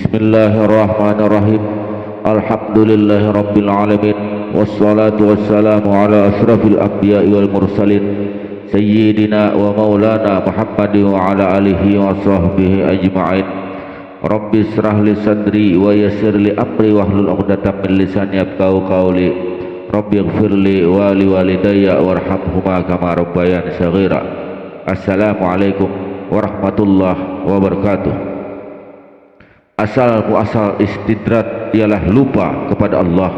Bismillahirrahmanirrahim. Alhamdulillahi rabbil alamin. Wassalatu wassalamu ala ashrafil anbiya'i wal mursalin Sayyidina wa maulana Muhammadin wa ala alihi wa sahbihi ajma'in. Rabbi israh li sadri wa yassir li amri wahlul 'uqdatam min lisani yafqahu qawli. Rabbi ighfirli wa li walidayya warhamhuma kama rabbayani shaghira. Assalamualaikum warahmatullahi wabarakatuh. Asal muasal istidrat ialah lupa kepada Allah,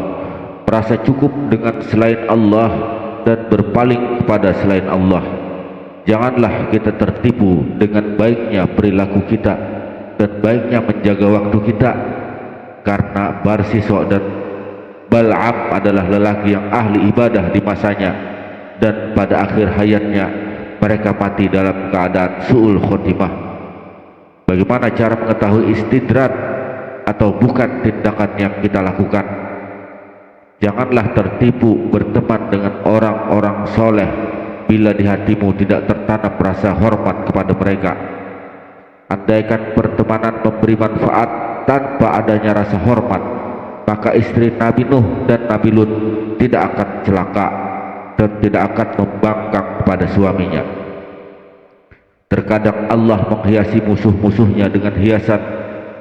merasa cukup dengan selain Allah dan berpaling kepada selain Allah. Janganlah kita tertipu dengan baiknya perilaku kita dan baiknya menjaga waktu kita, karena Barsisok dan Bal'am adalah lelaki yang ahli ibadah di masanya, dan pada akhir hayatnya mereka mati dalam keadaan su'ul khotimah. Bagaimana cara mengetahui istidrat atau bukan tindakan yang kita lakukan? Janganlah tertipu berteman dengan orang-orang soleh bila di hatimu tidak tertanam rasa hormat kepada mereka. Andaikan pertemanan memberi manfaat tanpa adanya rasa hormat, maka istri Nabi Nuh dan Nabi Lut tidak akan celaka dan tidak akan membangkang kepada suaminya. Terkadang Allah menghiasi musuh-musuhnya dengan hiasan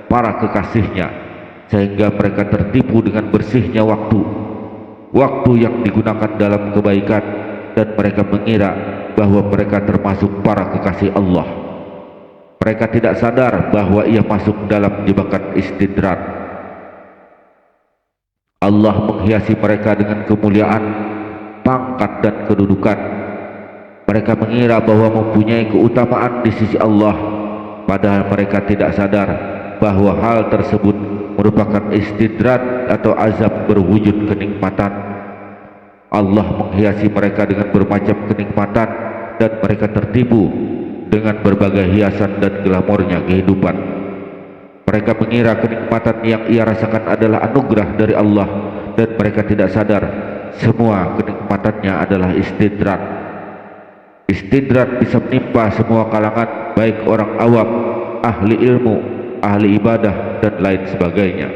para kekasihnya, sehingga mereka tertipu dengan bersihnya waktu yang digunakan dalam kebaikan, dan mereka mengira bahwa mereka termasuk para kekasih Allah. Mereka tidak sadar bahwa ia masuk dalam jebakan istidrat. Allah menghiasi mereka dengan kemuliaan, pangkat dan kedudukan. Mereka mengira bahwa mempunyai keutamaan di sisi Allah, padahal mereka tidak sadar bahwa hal tersebut merupakan istidrat atau azab berwujud kenikmatan. Allah menghiasi mereka dengan bermacam kenikmatan, dan mereka tertipu dengan berbagai hiasan dan glamornya kehidupan. Mereka mengira kenikmatan yang ia rasakan adalah anugerah dari Allah, dan mereka tidak sadar semua kenikmatannya adalah istidrat. Istidrat bisa menimpa semua kalangan, baik orang awam, ahli ilmu, ahli ibadah, dan lain sebagainya.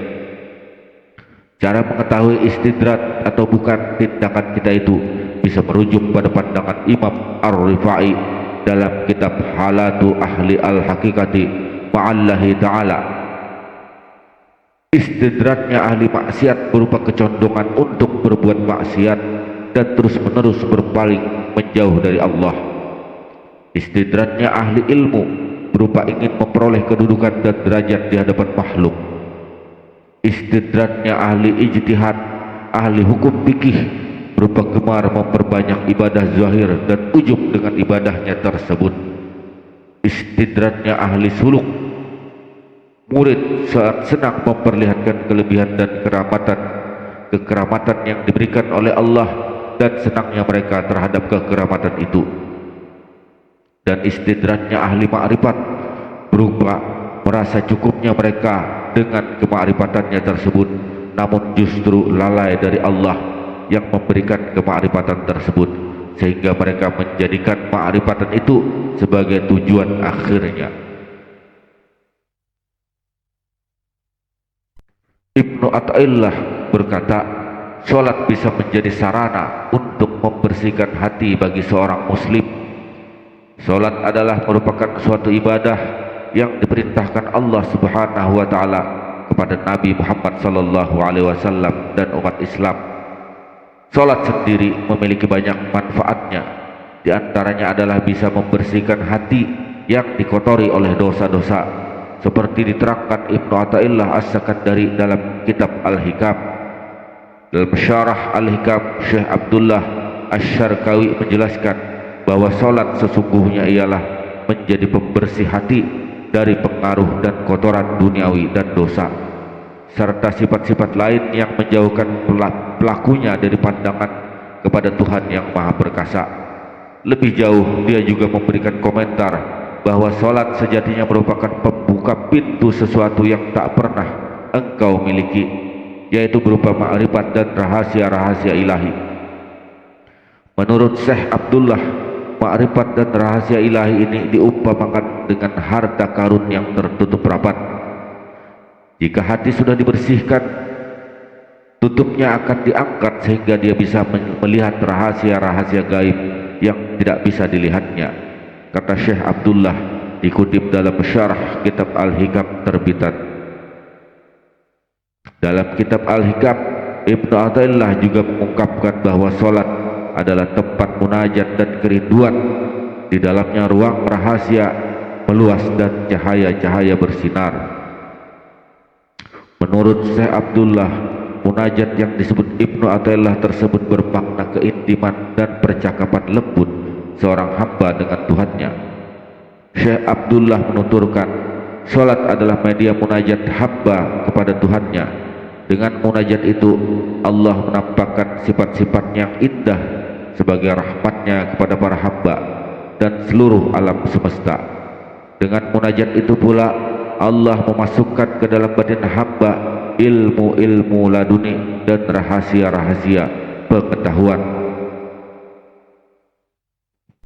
Cara mengetahui istidrat atau bukan tindakan kita itu bisa merujuk pada pandangan Imam Ar-Rifai dalam kitab Halatu Ahli Al-Hakikati Ma'allahi Ta'ala. Istidratnya ahli maksiat berupa kecondongan untuk berbuat maksiat dan terus-menerus berpaling menjauh dari Allah. Istidratnya ahli ilmu berupa ingin memperoleh kedudukan dan derajat di hadapan makhluk. Istidratnya ahli ijtihad, ahli hukum fikih berupa gemar memperbanyak ibadah zahir dan ujub dengan ibadahnya tersebut. Istidratnya ahli suluk, murid saat senang memperlihatkan kelebihan dan kekeramatan yang diberikan oleh Allah, dan senangnya mereka terhadap kekeramatan itu. Dan istidratnya ahli ma'rifat berupa merasa cukupnya mereka dengan kemakrifatannya tersebut, namun justru lalai dari Allah yang memberikan kemakrifatan tersebut, sehingga mereka menjadikan ma'rifatan itu sebagai tujuan akhirnya. Ibnu Athaillah berkata, sholat bisa menjadi sarana untuk membersihkan hati bagi seorang muslim. Sholat adalah merupakan suatu ibadah yang diperintahkan Allah Subhanahu wa Ta'ala kepada Nabi Muhammad sallallahu alaihi wasallam dan umat Islam. Sholat sendiri memiliki banyak manfaatnya. Di antaranya adalah bisa membersihkan hati yang dikotori oleh dosa-dosa, seperti diterangkan Ibnu Athaillah As-Sakandari dalam kitab Al-Hikam. Dalam syarah Al-Hikam, Syekh Abdullah Asy-Syarqawi menjelaskan bahwa sholat sesungguhnya ialah menjadi pembersih hati dari pengaruh dan kotoran duniawi dan dosa, serta sifat-sifat lain yang menjauhkan pelakunya dari pandangan kepada Tuhan yang Maha Perkasa. Lebih jauh, dia juga memberikan komentar bahwa sholat sejatinya merupakan pembuka pintu sesuatu yang tak pernah engkau miliki, yaitu berupa ma'rifat dan rahasia-rahasia ilahi. Menurut Syekh Abdullah, ma'rifat dan rahasia ilahi ini diumpamakan dengan harta karun yang tertutup rapat. Jika hati sudah dibersihkan, tutupnya akan diangkat sehingga dia bisa melihat rahasia-rahasia gaib yang tidak bisa dilihatnya. Kata Syekh Abdullah, dikutip dalam syarah kitab Al-Hikam terbitan. Dalam kitab Al-Hikam, Ibnu Athaillah juga mengungkapkan bahwa sholat adalah tempat munajat dan kerinduan. Di dalamnya ruang rahasia meluas dan cahaya-cahaya bersinar. Menurut Syekh Abdullah, munajat yang disebut Ibnu Athaillah tersebut bermakna keintiman dan percakapan lembut seorang hamba dengan Tuhannya. Syekh Abdullah menuturkan, sholat adalah media munajat hamba kepada Tuhannya. Dengan munajat itu, Allah menampakkan sifat-sifat yang indah sebagai rahmatnya kepada para hamba dan seluruh alam semesta. Dengan munajat itu pula, Allah memasukkan ke dalam batin hamba ilmu-ilmu laduni dan rahasia-rahasia pengetahuan